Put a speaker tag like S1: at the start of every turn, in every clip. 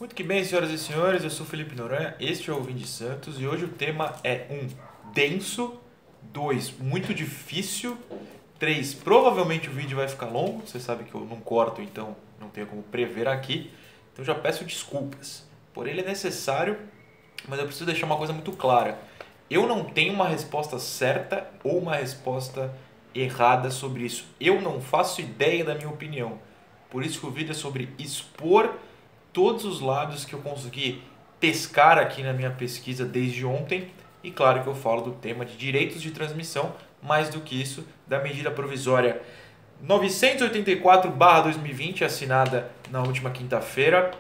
S1: Muito que bem, senhoras e senhores, eu sou Felipe Noronha, este é o Vim de Santos e hoje o tema é denso, 2 muito difícil, 3 provavelmente o vídeo vai ficar longo, você sabe que eu não corto, então não tenho como prever aqui, então já peço desculpas. Porém ele é necessário, mas eu preciso deixar uma coisa muito clara. Eu não tenho uma resposta certa ou uma resposta errada sobre isso. Eu não faço ideia da minha opinião. Por isso que o vídeo é sobre expor todos os lados que eu consegui pescar aqui na minha pesquisa desde ontem. E claro que eu falo do tema de direitos de transmissão, mais do que isso, da medida provisória 984/2020, assinada na última quinta-feira,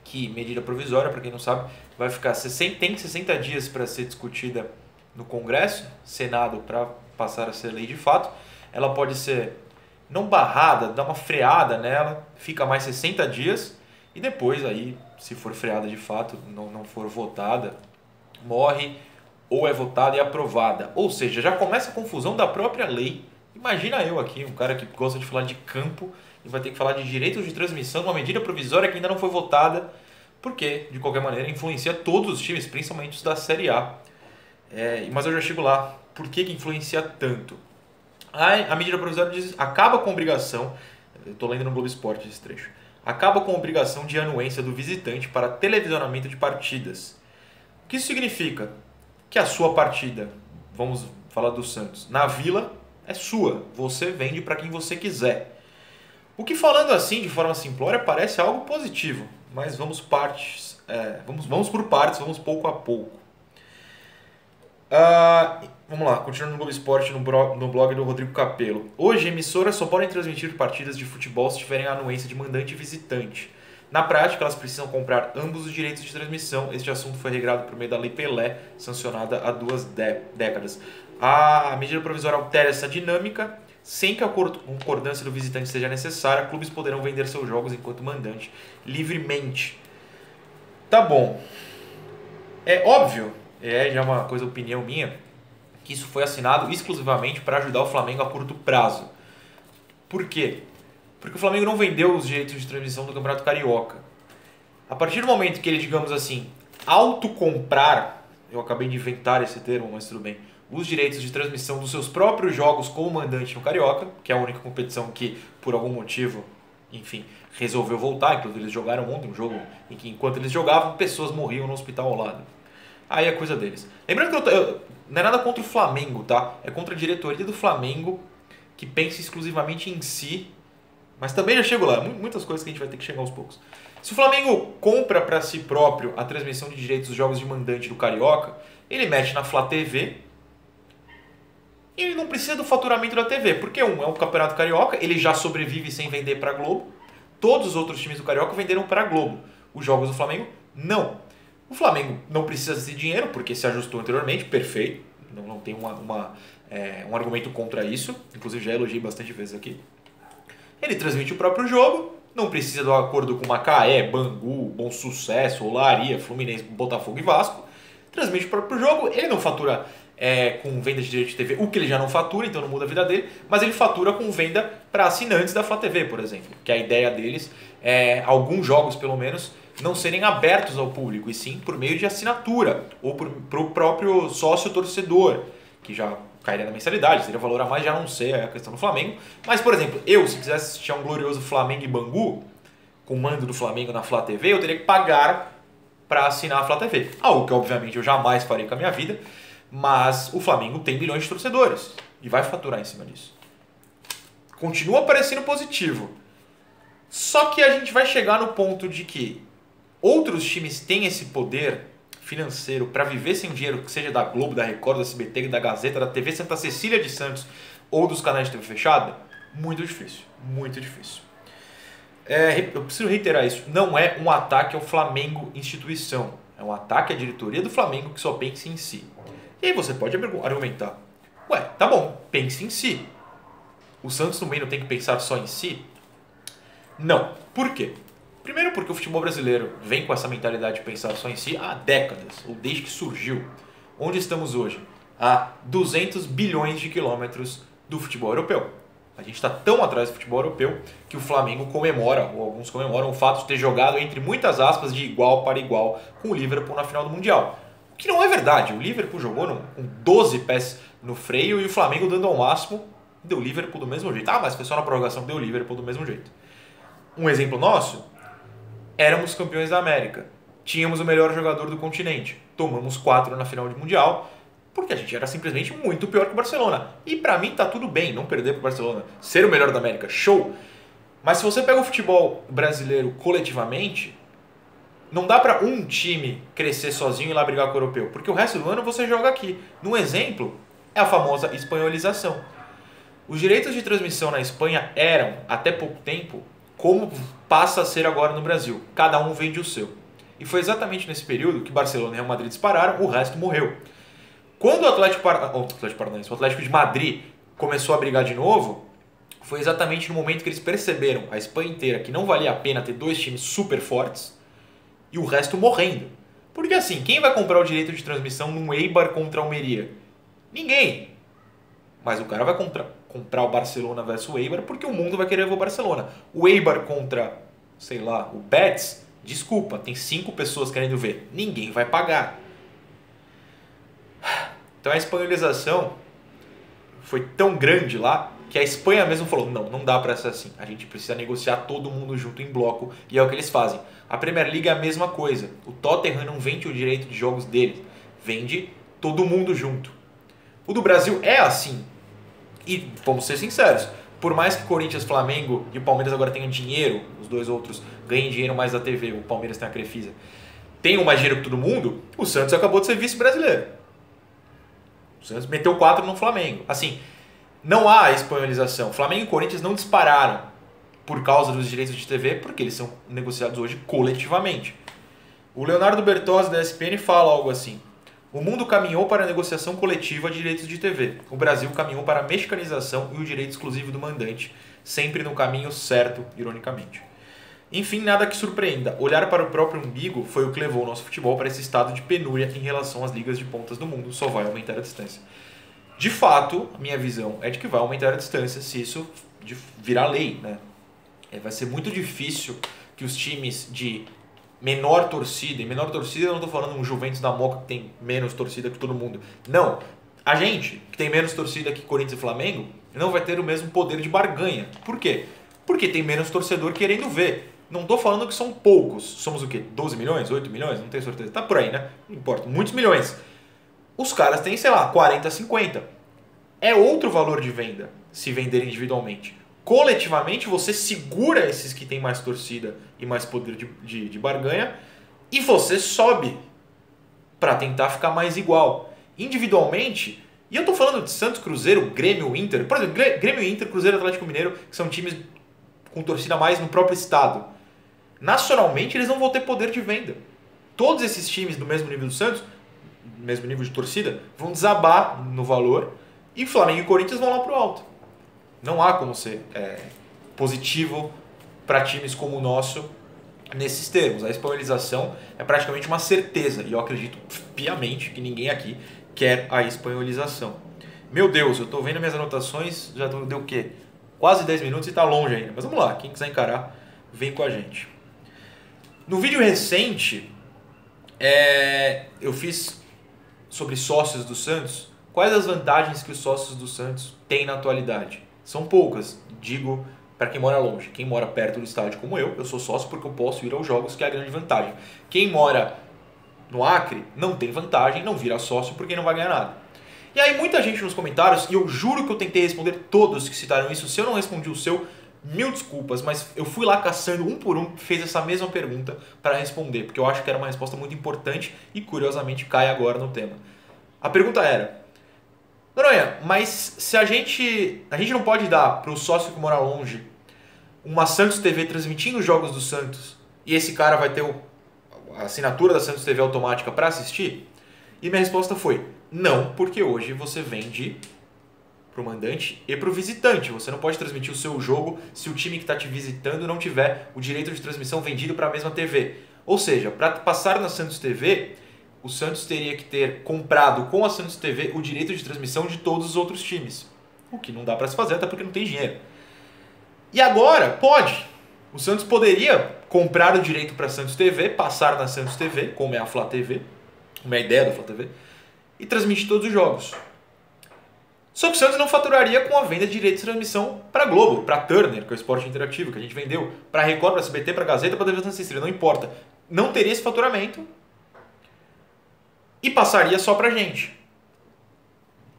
S1: que medida provisória, para quem não sabe, vai ficar tem 60 dias para ser discutida no Congresso, Senado, para passar a ser lei de fato. Ela pode ser não barrada, dá uma freada nela, fica mais 60 dias e depois aí, se for freada de fato, não for votada, morre ou é votada e aprovada. Ou seja, já começa a confusão da própria lei. Imagina eu aqui, um cara que gosta de falar de campo e vai ter que falar de direitos de transmissão, uma medida provisória que ainda não foi votada, porque, de qualquer maneira, influencia todos os times, principalmente os da Série A. Mas eu já chego lá. Por que influencia tanto? A medida provisória diz, acaba com a obrigação, eu estou lendo no Globo Esporte esse trecho, acaba com a obrigação de anuência do visitante para televisionamento de partidas. O que isso significa? Que a sua partida, vamos falar do Santos, na Vila é sua, você vende para quem você quiser. O que, falando assim, de forma simplória, parece algo positivo, mas vamos por partes, vamos pouco a pouco. Vamos lá, continuando no Globo Esporte, no blog do Rodrigo Capello. Hoje, emissoras só podem transmitir partidas de futebol se tiverem a anuência de mandante e visitante. Na prática, elas precisam comprar ambos os direitos de transmissão. Este assunto foi regrado por meio da Lei Pelé, sancionada há 2 décadas. A medida provisória altera essa dinâmica. Sem que a concordância do visitante seja necessária, clubes poderão vender seus jogos enquanto mandante livremente. Tá bom. É óbvio, já é uma coisa, opinião minha, que isso foi assinado exclusivamente para ajudar o Flamengo a curto prazo. Por quê? Porque o Flamengo não vendeu os direitos de transmissão do Campeonato Carioca. A partir do momento que ele, digamos assim, autocomprar, eu acabei de inventar esse termo, mas tudo bem, os direitos de transmissão dos seus próprios jogos como mandante no Carioca, que é a única competição que, por algum motivo, enfim, resolveu voltar. Inclusive, eles jogaram ontem um jogo em que, enquanto eles jogavam, pessoas morriam no hospital ao lado. Aí é coisa deles. Lembrando que não é nada contra o Flamengo, tá? É contra a diretoria do Flamengo, que pensa exclusivamente em si. Mas também já chego lá. Muitas coisas que a gente vai ter que chegar aos poucos. Se o Flamengo compra para si próprio a transmissão de direitos dos jogos de mandante do Carioca, ele mete na Flá TV e ele não precisa do faturamento da TV. Porque é um Campeonato Carioca, ele já sobrevive sem vender para a Globo. Todos os outros times do Carioca venderam para a Globo. Os jogos do Flamengo, não. O Flamengo não precisa desse dinheiro, porque se ajustou anteriormente, perfeito. Não tem um argumento contra isso. Inclusive já elogiei bastante vezes aqui. Ele transmite o próprio jogo, não precisa do acordo com Macaé, Bangu, Bom Sucesso, Olaria, Fluminense, Botafogo e Vasco. Transmite o próprio jogo, ele não fatura com venda de direito de TV, o que ele já não fatura, então não muda a vida dele, mas ele fatura com venda para assinantes da Flá TV, por exemplo. Que a ideia deles é, alguns jogos pelo menos, não serem abertos ao público, e sim por meio de assinatura, ou para o próprio sócio torcedor, que já cairia na mensalidade, seria valor a mais, já não sei a questão do Flamengo. Mas, por exemplo, se quisesse assistir a um glorioso Flamengo e Bangu, com o mando do Flamengo na Flá TV, eu teria que pagar para assinar a Flá TV. Algo que, obviamente, eu jamais farei com a minha vida, mas o Flamengo tem milhões de torcedores e vai faturar em cima disso. Continua parecendo positivo. Só que a gente vai chegar no ponto de que outros times têm esse poder financeiro para viver sem dinheiro, que seja da Globo, da Record, da SBT, da Gazeta, da TV Santa Cecília de Santos ou dos canais de TV fechada? Muito difícil, muito difícil. Eu preciso reiterar isso, não é um ataque ao Flamengo instituição, é um ataque à diretoria do Flamengo que só pensa em si. E aí você pode argumentar, tá bom, pense em si. O Santos também não tem que pensar só em si? Não. Por quê? Primeiro porque o futebol brasileiro vem com essa mentalidade de pensar só em si há décadas, ou desde que surgiu. Onde estamos hoje? A 200 bilhões de quilômetros do futebol europeu. A gente está tão atrás do futebol europeu que o Flamengo comemora, ou alguns comemoram, o fato de ter jogado, entre muitas aspas, de igual para igual com o Liverpool na final do Mundial. O que não é verdade. O Liverpool jogou com 12 pés no freio e o Flamengo dando ao máximo, deu o Liverpool do mesmo jeito. Ah, mas foi só na prorrogação, deu o Liverpool do mesmo jeito. Um exemplo nosso, éramos campeões da América. Tínhamos o melhor jogador do continente. Tomamos 4 na final de Mundial, porque a gente era simplesmente muito pior que o Barcelona. E pra mim tá tudo bem não perder pro Barcelona. Ser o melhor da América, show! Mas se você pega o futebol brasileiro coletivamente, não dá pra um time crescer sozinho e ir lá brigar com o europeu. Porque o resto do ano você joga aqui. Um exemplo é a famosa espanholização. Os direitos de transmissão na Espanha eram, até pouco tempo, como passa a ser agora no Brasil. Cada um vende o seu. E foi exatamente nesse período que Barcelona e Real Madrid dispararam, o resto morreu. Quando o Atlético de Madrid começou a brigar de novo, foi exatamente no momento que eles perceberam, a Espanha inteira, que não valia a pena ter 2 times super fortes e o resto morrendo. Porque assim, quem vai comprar o direito de transmissão num Eibar contra a Almeria? Ninguém. Mas o cara vai comprar o Barcelona versus o Eibar porque o mundo vai querer ver o Barcelona. O Eibar contra, sei lá, o Betis, desculpa, tem 5 pessoas querendo ver. Ninguém vai pagar. Então a espanholização foi tão grande lá que a Espanha mesmo falou, não dá pra ser assim. A gente precisa negociar todo mundo junto em bloco e é o que eles fazem. A Premier League é a mesma coisa. O Tottenham não vende o direito de jogos deles. Vende todo mundo junto. O do Brasil é assim. E vamos ser sinceros, por mais que Corinthians, Flamengo e o Palmeiras agora tenham dinheiro, os dois outros ganhem dinheiro mais da TV, o Palmeiras tem a Crefisa, tenham mais dinheiro que todo mundo, o Santos acabou de ser vice-brasileiro. O Santos meteu 4 no Flamengo. Assim, não há espanholização. Flamengo e Corinthians não dispararam por causa dos direitos de TV, porque eles são negociados hoje coletivamente. O Leonardo Bertozzi da ESPN fala algo assim: o mundo caminhou para a negociação coletiva de direitos de TV. O Brasil caminhou para a mexicanização e o direito exclusivo do mandante, sempre no caminho certo, ironicamente. Enfim, nada que surpreenda. Olhar para o próprio umbigo foi o que levou o nosso futebol para esse estado de penúria em relação às ligas de pontas do mundo. Só vai aumentar a distância. De fato, a minha visão é de que vai aumentar a distância se isso virar lei, né? Vai ser muito difícil que os times de menor torcida, e menor torcida eu não estou falando um Juventus da Moca que tem menos torcida que todo mundo. Não, a gente que tem menos torcida que Corinthians e Flamengo não vai ter o mesmo poder de barganha. Por quê? Porque tem menos torcedor querendo ver. Não estou falando que são poucos. Somos o quê? 12 milhões? 8 milhões? Não tenho certeza. Tá por aí, né? Não importa. Muitos milhões. Os caras têm, sei lá, 40, 50. É outro valor de venda se vender individualmente. Coletivamente, você segura esses que têm mais torcida e mais poder de barganha e você sobe para tentar ficar mais igual. Individualmente, e eu estou falando de Santos, Cruzeiro, Grêmio, Inter. Por exemplo, Grêmio, Inter, Cruzeiro, Atlético Mineiro, que são times com torcida mais no próprio estado. Nacionalmente, eles não vão ter poder de venda. Todos esses times do mesmo nível do Santos, mesmo nível de torcida, vão desabar no valor e Flamengo e Corinthians vão lá pro alto. Não há como ser positivo para times como o nosso nesses termos. A espanholização é praticamente uma certeza e eu acredito piamente que ninguém aqui quer a espanholização. Meu Deus, eu estou vendo minhas anotações, já deu o quê? Quase 10 minutos e está longe ainda. Mas vamos lá, quem quiser encarar, vem com a gente. No vídeo recente, eu fiz sobre sócios do Santos. Quais as vantagens que os sócios do Santos têm na atualidade? São poucas, digo para quem mora longe. Quem mora perto do estádio como eu sou sócio porque eu posso ir aos jogos, que é a grande vantagem. Quem mora no Acre não tem vantagem, não vira sócio porque não vai ganhar nada. E aí muita gente nos comentários, e eu juro que eu tentei responder todos que citaram isso, se eu não respondi o seu, mil desculpas, mas eu fui lá caçando um por um que fez essa mesma pergunta para responder, porque eu acho que era uma resposta muito importante e curiosamente cai agora no tema. A pergunta era: Noronha, mas se a gente não pode dar para o sócio que mora longe uma Santos TV transmitindo os jogos do Santos e esse cara vai ter a assinatura da Santos TV automática para assistir? E minha resposta foi: não, porque hoje você vende para o mandante e para o visitante. Você não pode transmitir o seu jogo se o time que está te visitando não tiver o direito de transmissão vendido para a mesma TV. Ou seja, para passar na Santos TV, o Santos teria que ter comprado com a Santos TV o direito de transmissão de todos os outros times. o que não dá para se fazer, até porque não tem dinheiro. E agora, pode. O Santos poderia comprar o direito para a Santos TV, passar na Santos TV, como é a Flá TV, como é a ideia da Flá TV, e transmitir todos os jogos. Só que o Santos não faturaria com a venda de direitos de transmissão para Globo, para Turner, que é o esporte interativo que a gente vendeu, para Record, para SBT, para Gazeta, para TV Transistência, não importa. Não teria esse faturamento e passaria só para a gente.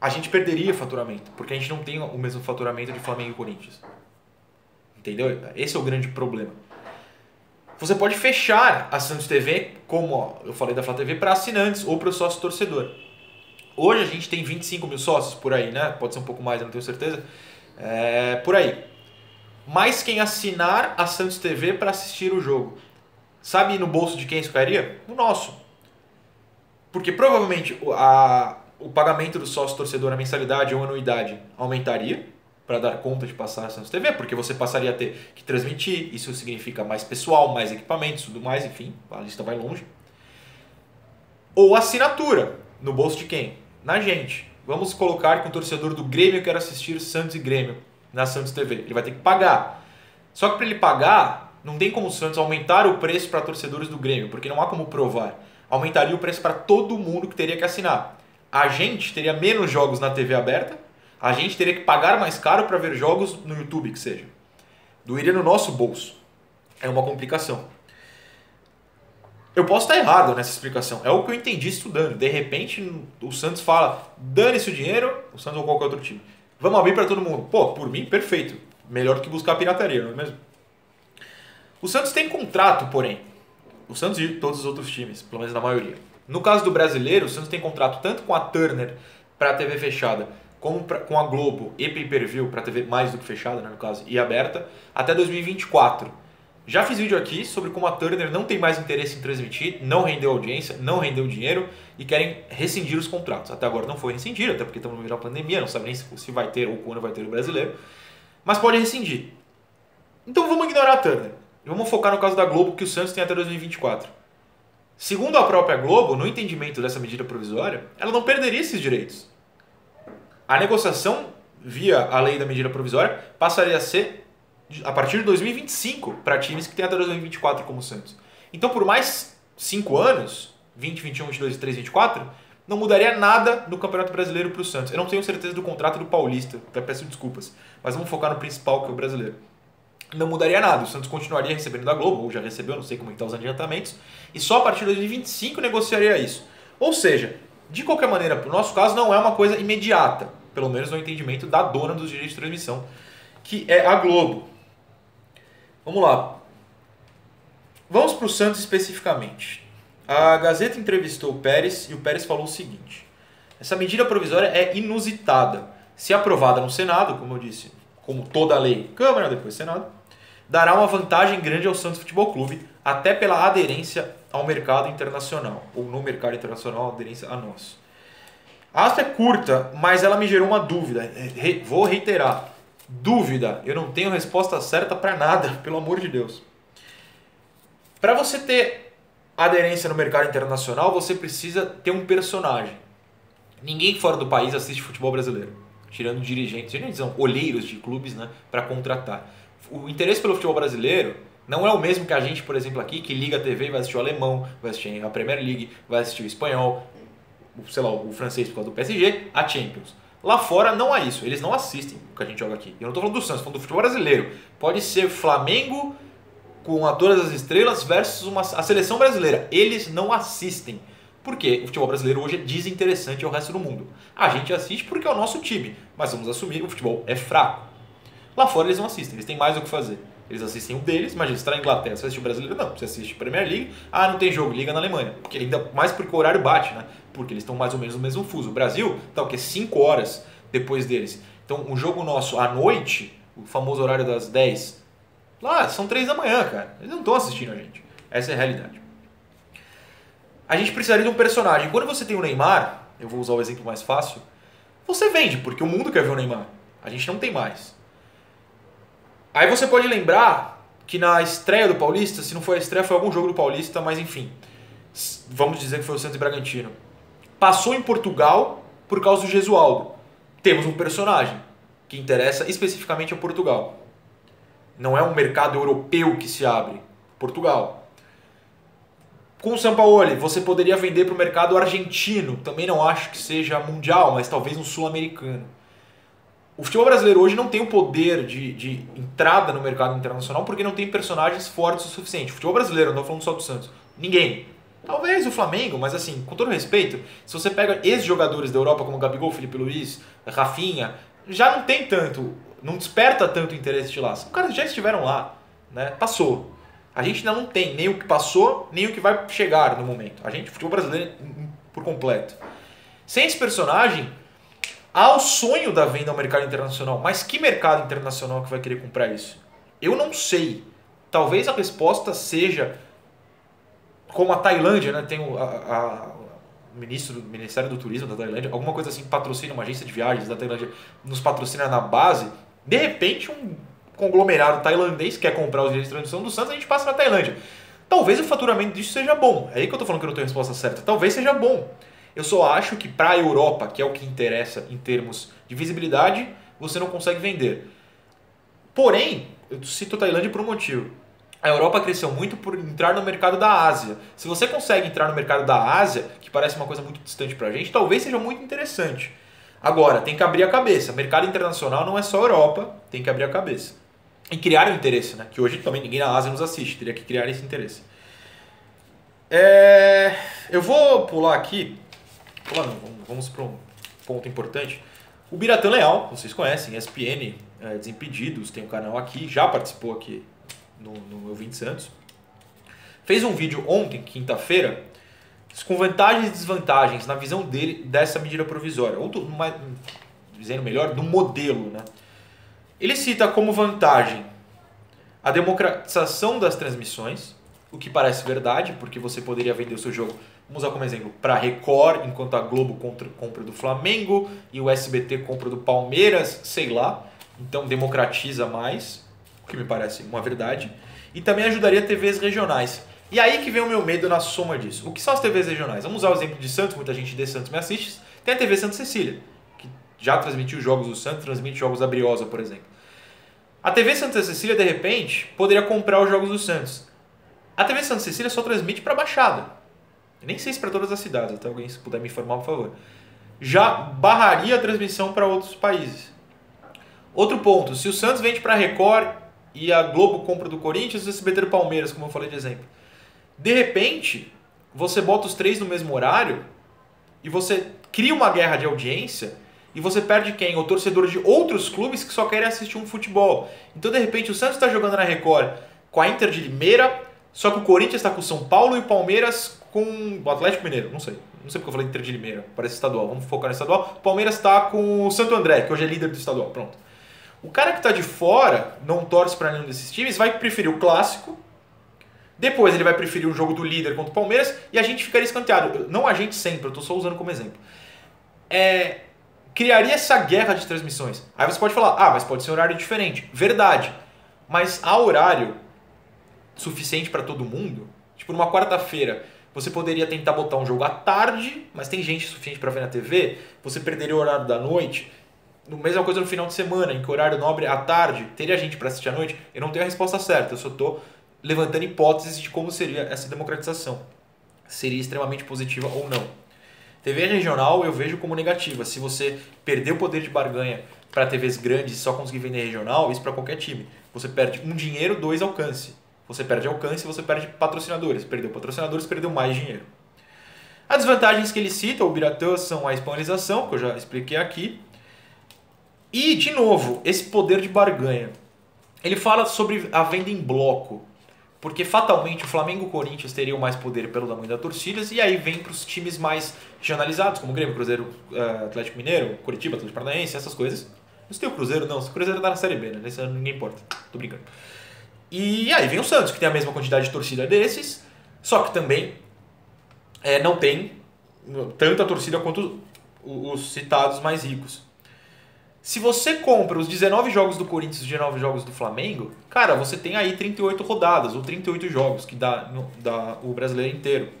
S1: A gente perderia faturamento, porque a gente não tem o mesmo faturamento de Flamengo e Corinthians. Entendeu? Esse é o grande problema. Você pode fechar a Santos TV, como eu falei da Flá TV, para assinantes ou para o sócio torcedor. Hoje a gente tem 25 mil sócios por aí, né? Pode ser um pouco mais, eu não tenho certeza. Por aí. Mas quem assinar a Santos TV para assistir o jogo, sabe no bolso de quem isso cairia? No nosso. Porque provavelmente o pagamento do sócio torcedor, a mensalidade ou anuidade, aumentaria para dar conta de passar a Santos TV, porque você passaria a ter que transmitir, isso significa mais pessoal, mais equipamentos, tudo mais, enfim, a lista vai longe. Ou assinatura, no bolso de quem? Na gente. Vamos colocar que um torcedor do Grêmio quer assistir Santos e Grêmio na Santos TV. Ele vai ter que pagar. Só que para ele pagar, não tem como o Santos aumentar o preço para torcedores do Grêmio, porque não há como provar. Aumentaria o preço para todo mundo que teria que assinar. A gente teria menos jogos na TV aberta, a gente teria que pagar mais caro para ver jogos no YouTube, que seja. Doeria no nosso bolso. É uma complicação. Eu posso estar errado nessa explicação. É o que eu entendi estudando. De repente, o Santos fala, dane-se o dinheiro, o Santos ou qualquer outro time. Vamos abrir para todo mundo. Pô, por mim, perfeito. Melhor do que buscar pirataria, não é mesmo? O Santos tem contrato, porém. O Santos e todos os outros times, pelo menos na maioria. No caso do brasileiro, o Santos tem contrato tanto com a Turner para a TV fechada, como com a Globo e pay-per-view para a TV mais do que fechada, né, no caso, e aberta, até 2024. Já fiz vídeo aqui sobre como a Turner não tem mais interesse em transmitir, não rendeu audiência, não rendeu dinheiro e querem rescindir os contratos. Até agora não foi rescindido, até porque estamos no meio da pandemia, não sabe nem se vai ter ou quando vai ter o brasileiro. Mas pode rescindir. Então vamos ignorar a Turner. E vamos focar no caso da Globo, que o Santos tem até 2024. Segundo a própria Globo, no entendimento dessa medida provisória, ela não perderia esses direitos. A negociação via a lei da medida provisória passaria a ser a partir de 2025 para times que têm até 2024 como o Santos. Então por mais 5 anos, 20, 21, 22, 23, 24, não mudaria nada no Campeonato Brasileiro para o Santos. Eu não tenho certeza do contrato do Paulista, até peço desculpas, mas vamos focar no principal, que é o brasileiro. Não mudaria nada, o Santos continuaria recebendo da Globo, ou já recebeu, não sei como estão os adiantamentos, e só a partir de 2025 negociaria isso. Ou seja, de qualquer maneira, para o nosso caso, não é uma coisa imediata, pelo menos no entendimento da dona dos direitos de transmissão, que é a Globo. Vamos lá. Vamos para o Santos especificamente. A Gazeta entrevistou o Pérez e o Pérez falou o seguinte: essa medida provisória é inusitada. Se aprovada no Senado, como eu disse, como toda a lei, Câmara, depois Senado, dará uma vantagem grande ao Santos Futebol Clube, até pela aderência ao mercado internacional, ou no mercado internacional, aderência a nós. A aspa é curta, mas ela me gerou uma dúvida. Vou reiterar. Dúvida, eu não tenho resposta certa para nada, pelo amor de Deus. Para você ter aderência no mercado internacional, você precisa ter um personagem. Ninguém fora do país assiste futebol brasileiro, tirando dirigentes, olheiros de clubes, né, para contratar. O interesse pelo futebol brasileiro não é o mesmo que a gente, por exemplo, aqui, que liga a TV e vai assistir o alemão, vai assistir a Premier League, vai assistir o espanhol, sei lá, o francês por causa do PSG, a Champions. Lá fora não há isso, eles não assistem o que a gente joga aqui. Eu não estou falando do Santos, estou falando do futebol brasileiro. Pode ser Flamengo com todas as estrelas versus a seleção brasileira. Eles não assistem. Por quê? O futebol brasileiro hoje é desinteressante ao resto do mundo. A gente assiste porque é o nosso time, mas vamos assumir que o futebol é fraco. Lá fora eles não assistem, eles têm mais o que fazer. Eles assistem o deles, imagina, você está na Inglaterra, você assiste o brasileiro? Não, você assiste a Premier League, não tem jogo, liga na Alemanha. Porque ainda mais porque o horário bate, né? Porque eles estão mais ou menos no mesmo fuso. O Brasil está o quê? 5 horas depois deles. Então o jogo nosso à noite, o famoso horário das 10, lá são 3 da manhã, cara. Eles não estão assistindo a gente. Essa é a realidade. A gente precisaria de um personagem. Quando você tem o Neymar, eu vou usar o exemplo mais fácil, você vende, porque o mundo quer ver o Neymar. A gente não tem mais. Aí você pode lembrar que na estreia do Paulista, se não foi a estreia, foi algum jogo do Paulista, mas enfim, vamos dizer que foi o Santos e Bragantino. Passou em Portugal por causa do Gesualdo. Temos um personagem. que interessa especificamente é Portugal. Não é um mercado europeu que se abre. Portugal. Com o Sampaoli, você poderia vender para o mercado argentino. Também não acho que seja mundial, mas talvez um sul-americano. O futebol brasileiro hoje não tem o poder de entrada no mercado internacional porque não tem personagens fortes o suficiente. O futebol brasileiro, não estou falando só do Santos. Ninguém. Talvez o Flamengo, mas assim, com todo respeito, se você pega ex-jogadores da Europa como Gabigol, Felipe Luiz, Rafinha, já não tem tanto, não desperta tanto interesse de lá. Os caras já estiveram lá, né? Passou. A gente ainda não tem nem o que passou, nem o que vai chegar no momento. A gente, futebol brasileiro por completo. Sem esse personagem, há o sonho da venda ao mercado internacional. Mas que mercado internacional que vai querer comprar isso? Eu não sei. Talvez a resposta seja como a Tailândia, né? Tem o Ministério do Turismo da Tailândia, alguma coisa assim, patrocina uma agência de viagens da Tailândia, nos patrocina na base. De repente, um conglomerado tailandês quer comprar os direitos de transmissão do Santos, a gente passa na Tailândia. Talvez o faturamento disso seja bom. É aí que eu tô falando que eu não tenho a resposta certa. Talvez seja bom. Eu só acho que para a Europa, que é o que interessa em termos de visibilidade, você não consegue vender. Porém, eu cito a Tailândia por um motivo. A Europa cresceu muito por entrar no mercado da Ásia. Se você consegue entrar no mercado da Ásia, que parece uma coisa muito distante pra gente, talvez seja muito interessante. Agora, tem que abrir a cabeça. Mercado internacional não é só Europa, tem que abrir a cabeça. E criar o interesse, né? Que hoje também ninguém na Ásia nos assiste, teria que criar esse interesse. Eu vou pular aqui. Vamos para um ponto importante. O Biratã Leal, vocês conhecem, ESPN, Desimpedidos, tem um canal aqui, já participou aqui no Eu Vim de Santos. Fez um vídeo ontem, quinta-feira, com vantagens e desvantagens na visão dele dessa medida provisória. Ou, dizendo melhor, do modelo, né? Ele cita como vantagem a democratização das transmissões, o que parece verdade, porque você poderia vender o seu jogo, vamos usar como exemplo, para a Record, enquanto a Globo compra do Flamengo e o SBT compra do Palmeiras, sei lá. Então democratiza mais, o que me parece uma verdade. E também ajudaria TVs regionais. E aí que vem o meu medo na soma disso. O que são as TVs regionais? Vamos usar o exemplo de Santos, muita gente de Santos me assiste. Tem a TV Santa Cecília, que já transmitiu jogos do Santos, transmite jogos da Briosa, por exemplo. A TV Santa Cecília, de repente, poderia comprar os jogos do Santos. A TV Santa Cecília só transmite para a Baixada. Eu nem sei se para todas as cidades, até alguém se puder me informar, por favor. Já barraria a transmissão para outros países. Outro ponto, se o Santos vende para a Record e a Globo compra do Corinthians, o SBT do Palmeiras, como eu falei de exemplo. De repente, você bota os três no mesmo horário e você cria uma guerra de audiência e você perde quem? O torcedor de outros clubes que só querem assistir um futebol. Então, de repente, o Santos está jogando na Record com a Inter de Limeira, só que o Corinthians está com o São Paulo e o Palmeiras com o Atlético Mineiro. Não sei porque eu falei Inter de Limeira, parece estadual. Vamos focar no estadual. O Palmeiras está com o Santo André, que hoje é líder do estadual. Pronto. O cara que está de fora, não torce para nenhum desses times, vai preferir o clássico. Depois ele vai preferir o jogo do líder contra o Palmeiras e a gente ficaria escanteado. Não a gente sempre, eu estou só usando como exemplo. Criaria essa guerra de transmissões. Aí você pode falar, mas pode ser um horário diferente. Verdade. Mas há horário suficiente para todo mundo? Tipo, numa quarta-feira, você poderia tentar botar um jogo à tarde, mas tem gente suficiente para ver na TV. Você perderia o horário da noite. Mesma coisa no final de semana, em que o horário nobre à tarde, teria gente para assistir à noite? Eu não tenho a resposta certa, eu só estou levantando hipóteses de como seria essa democratização. Seria extremamente positiva ou não. TV regional eu vejo como negativa. Se você perder o poder de barganha para TVs grandes e só conseguir vender regional, isso para qualquer time. Você perde um dinheiro, dois alcance. Você perde alcance, você perde patrocinadores. Perdeu patrocinadores, perdeu mais dinheiro. As desvantagens que ele cita, o Biratã, são a espanholização, que eu já expliquei aqui. E, de novo, esse poder de barganha. Ele fala sobre a venda em bloco. Porque fatalmente o Flamengo e o Corinthians teriam mais poder pelo tamanho das torcidas, e aí vem para os times mais regionalizados, como o Grêmio, Cruzeiro, Atlético Mineiro, Curitiba, Atlético Paranaense, essas coisas. Não tem o Cruzeiro, não. O Cruzeiro tá na Série B, né? Nesse ano ninguém importa. Tô brincando. E aí vem o Santos, que tem a mesma quantidade de torcida desses, só que também não tem tanta torcida quanto os citados mais ricos. Se você compra os 19 jogos do Corinthians e os 19 jogos do Flamengo, cara, você tem aí 38 rodadas, ou 38 jogos, que dá o brasileiro inteiro.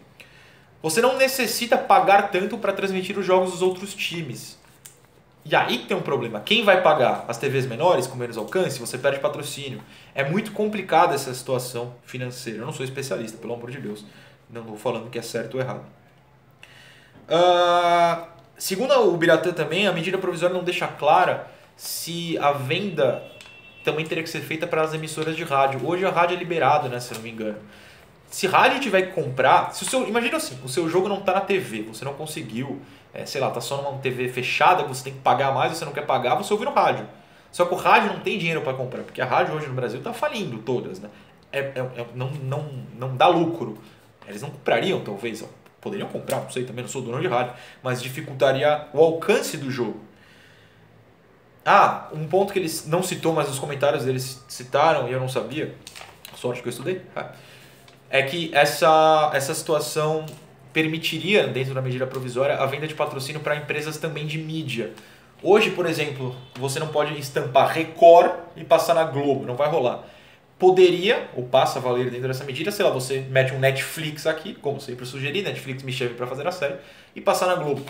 S1: Você não necessita pagar tanto para transmitir os jogos dos outros times. E aí tem um problema. Quem vai pagar? As TVs menores com menos alcance? Você perde patrocínio. É muito complicada essa situação financeira. Eu não sou especialista, pelo amor de Deus. Não estou falando que é certo ou errado. Segundo o Biratã também, a medida provisória não deixa clara se a venda também teria que ser feita para as emissoras de rádio. Hoje a rádio é liberada, né, se eu não me engano. Se rádio tiver que comprar, imagina assim, o seu jogo não está na TV, você não conseguiu, sei lá, está só numa TV fechada, você tem que pagar mais, você não quer pagar, você ouve no rádio. Só que o rádio não tem dinheiro para comprar, porque a rádio hoje no Brasil está falindo todas, né? Não dá lucro. Eles não comprariam, talvez, poderiam comprar, não sei, também não sou dono de rádio, mas dificultaria o alcance do jogo. Um ponto que eles não citou, mas os comentários deles citaram e eu não sabia, sorte que eu estudei, é que essa situação permitiria, dentro da medida provisória, a venda de patrocínio para empresas também de mídia. Hoje, por exemplo, você não pode estampar Record e passar na Globo, não vai rolar. Poderia, ou passa a valer dentro dessa medida, sei lá, você mete um Netflix aqui, como sempre sugeri, Netflix me chame para fazer a série, e passar na Globo.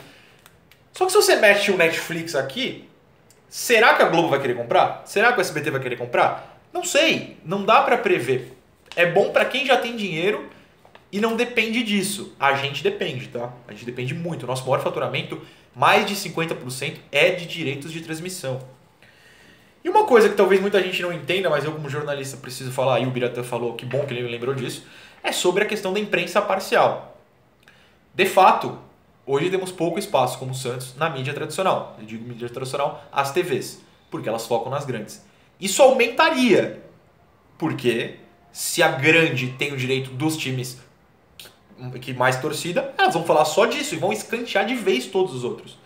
S1: Só que se você mete um Netflix aqui, será que a Globo vai querer comprar? Será que o SBT vai querer comprar? Não sei, não dá para prever. É bom para quem já tem dinheiro e não depende disso. A gente depende, tá? A gente depende muito. O nosso maior faturamento, mais de 50%, é de direitos de transmissão. E uma coisa que talvez muita gente não entenda, mas eu como jornalista preciso falar, e o Biratã falou, que bom que ele me lembrou disso, é sobre a questão da imprensa parcial. De fato, hoje temos pouco espaço, como o Santos, na mídia tradicional. Eu digo mídia tradicional, as TVs, porque elas focam nas grandes. Isso aumentaria, porque se a grande tem o direito dos times que mais torcida, elas vão falar só disso e vão escantear de vez todos os outros.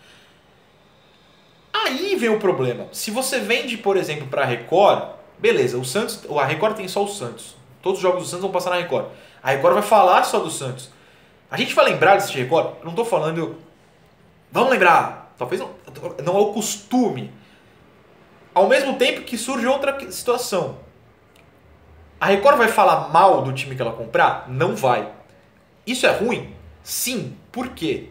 S1: Aí vem o problema. Se você vende, por exemplo, para a Record, beleza, o Santos, a Record tem só o Santos. Todos os jogos do Santos vão passar na Record. A Record vai falar só do Santos. A gente vai lembrar desse Record? Eu não estou falando... Vamos lembrar. Talvez não é o costume. Ao mesmo tempo que surge outra situação. A Record vai falar mal do time que ela comprar? Não vai. Isso é ruim? Sim. Por quê?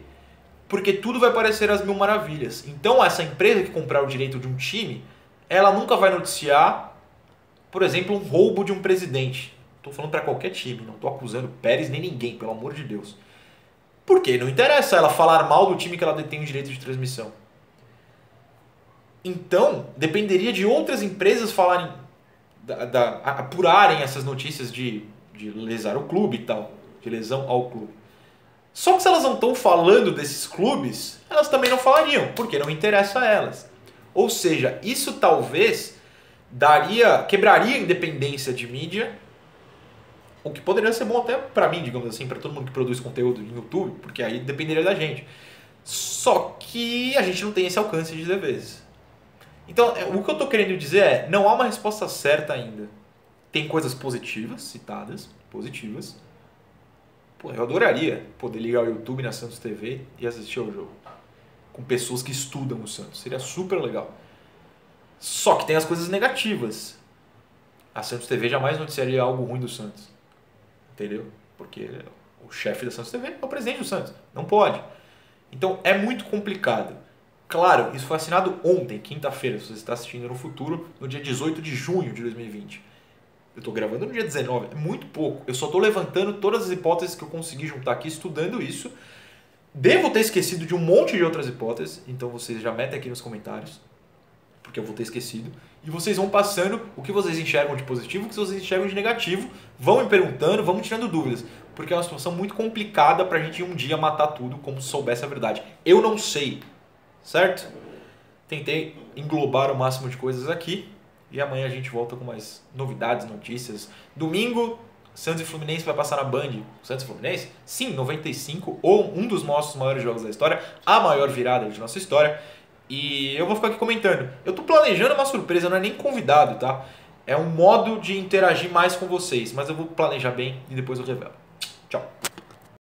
S1: Porque tudo vai parecer as mil maravilhas. Então essa empresa que comprar o direito de um time, ela nunca vai noticiar, por exemplo, um roubo de um presidente. Estou falando para qualquer time, não estou acusando Pérez nem ninguém, pelo amor de Deus. Por quê? Não interessa ela falar mal do time que ela detém o direito de transmissão. Então, dependeria de outras empresas falarem, apurarem essas notícias de lesar o clube e tal, de lesão ao clube. Só que se elas não estão falando desses clubes, elas também não falariam, porque não interessa a elas. Ou seja, isso talvez quebraria a independência de mídia, o que poderia ser bom até para mim, digamos assim, para todo mundo que produz conteúdo no YouTube, porque aí dependeria da gente. Só que a gente não tem esse alcance de vezes. Então, o que eu estou querendo dizer é, não há uma resposta certa ainda. Tem coisas positivas, citadas, positivas. Pô, eu adoraria poder ligar o YouTube na Santos TV e assistir ao jogo. Com pessoas que estudam o Santos. Seria super legal. Só que tem as coisas negativas. A Santos TV jamais noticiaria algo ruim do Santos. Entendeu? Porque o chefe da Santos TV é o presidente do Santos. Não pode. Então é muito complicado. Claro, isso foi assinado ontem, quinta-feira. Se você está assistindo no futuro, no dia 18 de junho de 2020. Eu estou gravando no dia 19, é muito pouco. Eu só estou levantando todas as hipóteses que eu consegui juntar aqui, estudando isso. Devo ter esquecido de um monte de outras hipóteses, então vocês já metem aqui nos comentários, porque eu vou ter esquecido. E vocês vão passando o que vocês enxergam de positivo, o que vocês enxergam de negativo. Vão me perguntando, vão me tirando dúvidas. Porque é uma situação muito complicada para a gente um dia matar tudo como se soubesse a verdade. Eu não sei, certo? Tentei englobar o máximo de coisas aqui. E amanhã a gente volta com mais novidades, notícias. Domingo, Santos e Fluminense vai passar na Band. Santos e Fluminense? Sim, 95, ou um dos nossos maiores jogos da história, a maior virada de nossa história. E eu vou ficar aqui comentando. Eu tô planejando uma surpresa, não é nem convidado, tá? É um modo de interagir mais com vocês, mas eu vou planejar bem e depois eu revelo.